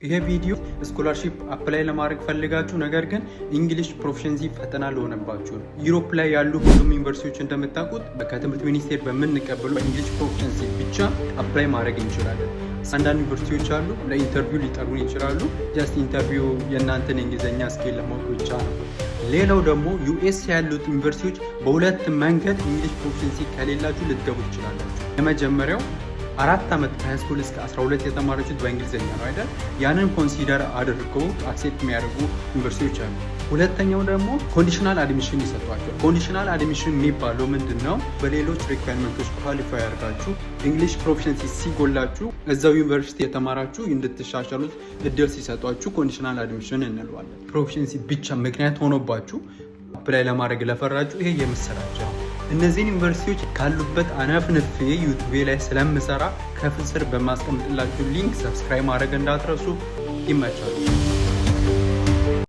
ይሄ ቪዲዮ ስኮላርሺፕ አፕላይ ለማድረግ ፈልጋችሁ ነገር ግን እንግሊሽ ፕሮፊሸንሲ ፈተና ለሆነባችሁ ነው። ዩሮፕ ላይ ያሉ ሁሉም ዩኒቨርሲቲዎች እንደምታውቁት ከትምህርት ሚኒስቴር በምንቀበሉ እንግሊሽ ፕሮፊሸንሲ ብቻ አፕላይ ማድረግ እንችላለን። አንዳንድ ዩኒቨርሲቲዎች አሉ ለኢንተርቪው ሊጠሩን ይችላሉ። ጀስት ኢንተርቪው የእናንተን የእንግሊዝኛ ስኪል ለማወቅ ብቻ ነው። ሌላው ደግሞ ዩኤስ ያሉት ዩኒቨርሲቲዎች በሁለት መንገድ እንግሊሽ ፕሮፊሸንሲ ከሌላችሁ ልትገቡ ትችላላችሁ። የመጀመሪያው 4 ዓመት ከሃይስኩል እስከ 12 የተማራችሁት በእንግሊዝኛ ነው አይደል? ያንን ኮንሲደር አድርገው አክሴፕት የሚያደርጉ ዩኒቨርሲቲዎች አሉ። ሁለተኛው ደግሞ ኮንዲሽናል አድሚሽን ይሰጧቸዋል። ኮንዲሽናል አድሚሽን የሚባለው ምንድነው? በሌሎች ሪኳየርመንቶች ኳሊፋይ አድርጋችሁ እንግሊሽ ፕሮፊሸንሲ ሲጎላችሁ እዛው ዩኒቨርሲቲ የተማራችሁ እንድትሻሻሉት እድል ሲሰጧችሁ ኮንዲሽናል አድሚሽን እንለዋለን። ፕሮፊሸንሲ ብቻ ምክንያት ሆኖባችሁ አፕላይ ለማድረግ ለፈራችሁ ይሄ የምስራች ነው። እነዚህን ዩኒቨርሲቲዎች ካሉበት አነፍንፌ ዩቲዩብ ላይ ስለምሰራ ከስር በማስቀምጥላችሁ ሊንክ ሰብስክራይብ ማድረግ እንዳትረሱ። ይመቻሉ።